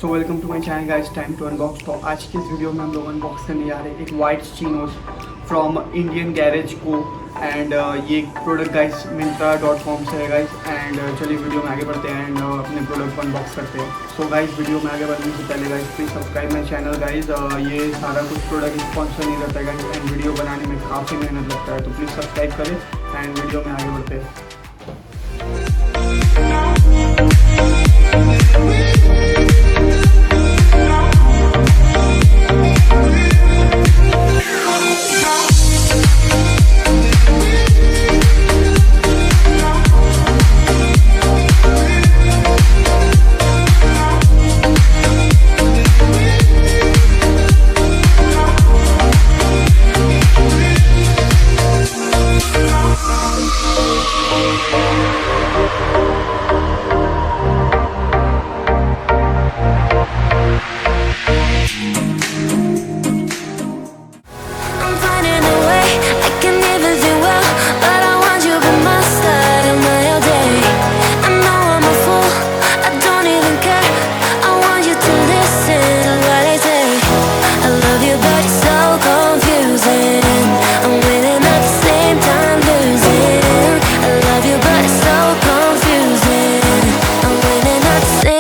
So welcome to my channel guys, time to unbox. तो आज की इस वीडियो में हम लोग अनबॉक्स करने जा रहे हैं एक white chinos from Indian garage को। एंड ये प्रोडक्ट गाइस Myntra.com से है गाइस। एंड चलिए वीडियो में आगे बढ़ते हैं एंड अपने प्रोडक्ट को अनबॉक्स करते हैं। सो गाइस वीडियो में आगे बढ़ने से पहले guys please subscribe my channel guys. ये सारा कुछ प्रोडक्ट स्पॉन्सर नहीं रहता है गाइस, एंड वीडियो बनाने में काफ़ी मेहनत लगता है, तो प्लीज़ सब्सक्राइब करें एंड वीडियो में आगे बढ़ते हैं।